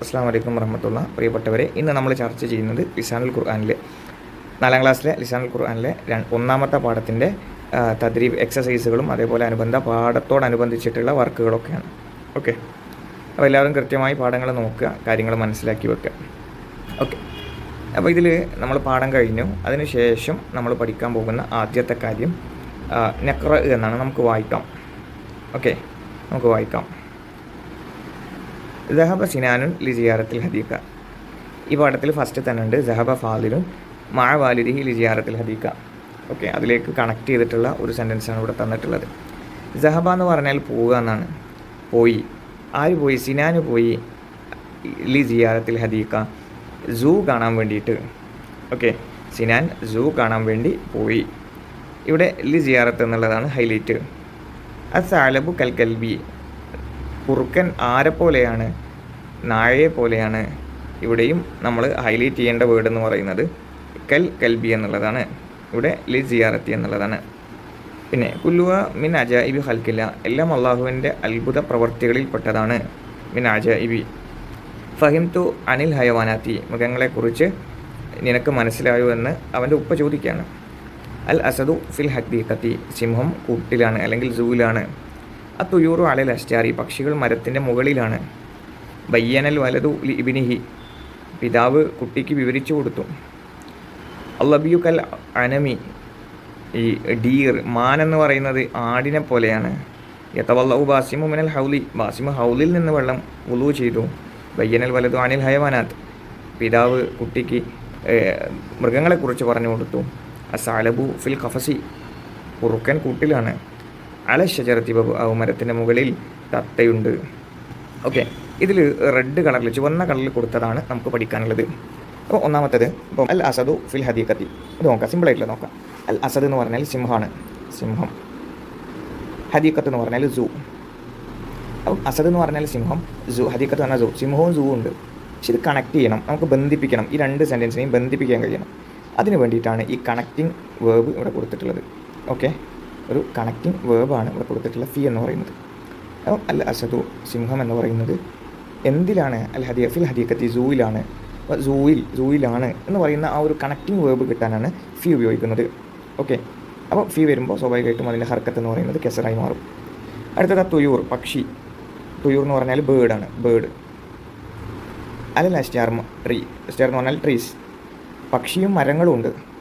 അസ്സലാമു അലൈക്കും വറഹ്മത്തുള്ള. പ്രിയപ്പെട്ടവരെ, ഇന്ന് നമ്മൾ ചർച്ച ചെയ്യുന്നത് ലിസാനുൽ ഖുർആനിലെ 4ാം ക്ലാസ്സിലെ ലിസാനുൽ ഖുർആനിലെ ഒന്നാമത്തെ പാഠത്തിൻ്റെ തദ്രീബ് എക്സസൈസുകളും അതേപോലെ അനുബന്ധ പാഠത്തോടനുബന്ധിച്ചിട്ടുള്ള വർക്കുകളൊക്കെയാണ്. ഓക്കെ, അപ്പോൾ എല്ലാവരും കൃത്യമായി പാഠങ്ങൾ നോക്കുക, കാര്യങ്ങൾ മനസ്സിലാക്കി വെക്കുക. ഓക്കെ, അപ്പോൾ ഇതിൽ നമ്മൾ പാഠം കഴിഞ്ഞു. അതിനുശേഷം നമ്മൾ പഠിക്കാൻ പോകുന്ന ആദ്യത്തെ കാര്യം നഖ്റ എന്നാണ്. നമുക്ക് വായിക്കാം. ഓക്കെ, നമുക്ക് വായിക്കാം. സഹബ സിനാനുൻ ലി സിയാറത്തിൽ ഹദീഖ. ഈ പാഠത്തിൽ ഫസ്റ്റ് തന്നെ ഉണ്ട് സഹബ ഫാദിലുൻ മഅ വാലിദിഹി ലി സിയാറത്തിൽ ഹദീഖ. ഓക്കെ, അതിലേക്ക് കണക്ട് ചെയ്തിട്ടുള്ള ഒരു സെൻറ്റൻസാണ് ഇവിടെ തന്നിട്ടുള്ളത്. സഹബ എന്ന് പറഞ്ഞാൽ പോവുക എന്നാണ്. പോയി. ആര് പോയി? സിനാന് പോയി ലി സിയാറത്തിൽ ഹദീഖ, സൂ കാണാൻ വേണ്ടിയിട്ട്. ഓക്കെ, സിനാൻ സൂ കാണാൻ വേണ്ടി പോയി. ഇവിടെ ലി സിയാറത്ത് എന്നുള്ളതാണ് ഹൈലൈറ്റ്. അസ്സഅലബു കൽ കൽബി, കുറുക്കൻ ആരെപ്പോലെയാണ്? നായയെ പോലെയാണ്. ഇവിടെയും നമ്മൾ ഹൈലൈറ്റ് ചെയ്യേണ്ട വേർഡ് എന്ന് പറയുന്നത് കൽ കൽബി എന്നുള്ളതാണ്. ഇവിടെ ലി സിയാറത്തി എന്നുള്ളതാണ്. പിന്നെ കുല്ലുവ മിൻ അജായിബി ഹൽക്കില്ല, എല്ലാം അള്ളാഹുവിൻ്റെ അത്ഭുത പ്രവർത്തികളിൽപ്പെട്ടതാണ്. മിൻ അജായിബി. ഫഹിംതു അനിൽ ഹയവാനാത്തി, മൃഗങ്ങളെക്കുറിച്ച് നിനക്ക് മനസ്സിലായോ എന്ന് അവൻ്റെ ഉപ്പ ചോദിക്കുകയാണ്. അൽ അസദു ഫിൽ ഹദീഖത്തി, സിംഹം കൂട്ടിലാണ് അല്ലെങ്കിൽ സൂവിലാണ്. അത്തുയൂറു അലൽ അസ്റ്റാരി, പക്ഷികൾ മരത്തിൻ്റെ മുകളിലാണ്. ബയ്യനൽ വലതു ലി ഇബ്നിഹി, പിതാവ് കുട്ടിക്ക് വിവരിച്ചു കൊടുത്തു. അല്ലബിയു കൽ അനമി, ഈ ഡീർ മാൻ എന്ന് പറയുന്നത് ആടിനെ പോലെയാണ്. യതവല്ലഉ ബാസിമു മിനൽ ഹൗലി, ബാസിമു ഹൗലിൽ നിന്ന് വെള്ളം വുളൂ ചെയ്തു. ബയ്യനൽ വലതു അനിൽ ഹയവാനാത്ത്, പിതാവ് കുട്ടിക്ക് മൃഗങ്ങളെക്കുറിച്ച് പറഞ്ഞു കൊടുത്തു. അസാലബു ഫിൽ ഖഫസി, കുറുക്കൻ കൂട്ടിലാണ്. അല ഷജറത്തി ബബു, മരത്തിൻ്റെ മുകളിൽ തത്തയുണ്ട്. ഓക്കെ, ഇതിൽ റെഡ് കളറിൽ ചുവന്ന കളറിൽ കൊടുത്തതാണ് നമുക്ക് പഠിക്കാനുള്ളത്. അപ്പോൾ ഒന്നാമത്തേത് ഇപ്പോൾ അൽ അസദു ഫിൽ ഹദീഖത്തി, ഇത് നോക്കാം, സിമ്പിളായിട്ടുള്ള നോക്കാം. അൽ അസദ് എന്ന് പറഞ്ഞാൽ സിംഹമാണ്, സിംഹം. ഹദീഖത്ത് എന്ന് പറഞ്ഞാൽ സൂ. അപ്പം അസദ് എന്ന് പറഞ്ഞാൽ സിംഹം, സൂ ഹദീഖത്ത് പറഞ്ഞാൽ സൂ. സിംഹവും സൂ ഉണ്ട്. പക്ഷെ ഇത് കണക്ട് ചെയ്യണം, നമുക്ക് ബന്ധിപ്പിക്കണം. ഈ രണ്ട് സെൻറ്റൻസിനെയും ബന്ധിപ്പിക്കാൻ കഴിയണം. അതിന് വേണ്ടിയിട്ടാണ് ഈ കണക്റ്റിംഗ് വേർബ് ഇവിടെ കൊടുത്തിട്ടുള്ളത്. ഓക്കെ, ഒരു കണക്റ്റിംഗ് വേർബാണ് ഇവിടെ കൊടുത്തിട്ടുള്ള ഫി എന്ന് പറയുന്നത്. അപ്പം അൽ അസദു സിംഹം എന്ന് പറയുന്നത് എന്തിലാണ്? അൽ ഫിൽ ഹദീഖത്തി, സൂവിലാണ്. അപ്പോൾ സൂവിലാണ് എന്ന് പറയുന്ന ആ ഒരു കണക്റ്റിംഗ് വേർബ് കിട്ടാനാണ് ഫി ഉപയോഗിക്കുന്നത്. ഓക്കെ, അപ്പോൾ ഫി വരുമ്പോൾ സ്വാഭാവികമായിട്ടും അതിൻ്റെ ഹർക്കത്ത് എന്ന് പറയുന്നത് കെസറായി മാറും. അടുത്തത് തുയൂർ, പക്ഷി. തുയൂർ എന്ന് പറഞ്ഞാൽ ബേർഡാണ്, ബേർഡ്. അൽ അസ്റ്റാർ ട്രീ, അസ്റ്റാർ എന്ന് പറഞ്ഞാൽ ട്രീസ്. പക്ഷിയും മരങ്ങളും ഉണ്ട്.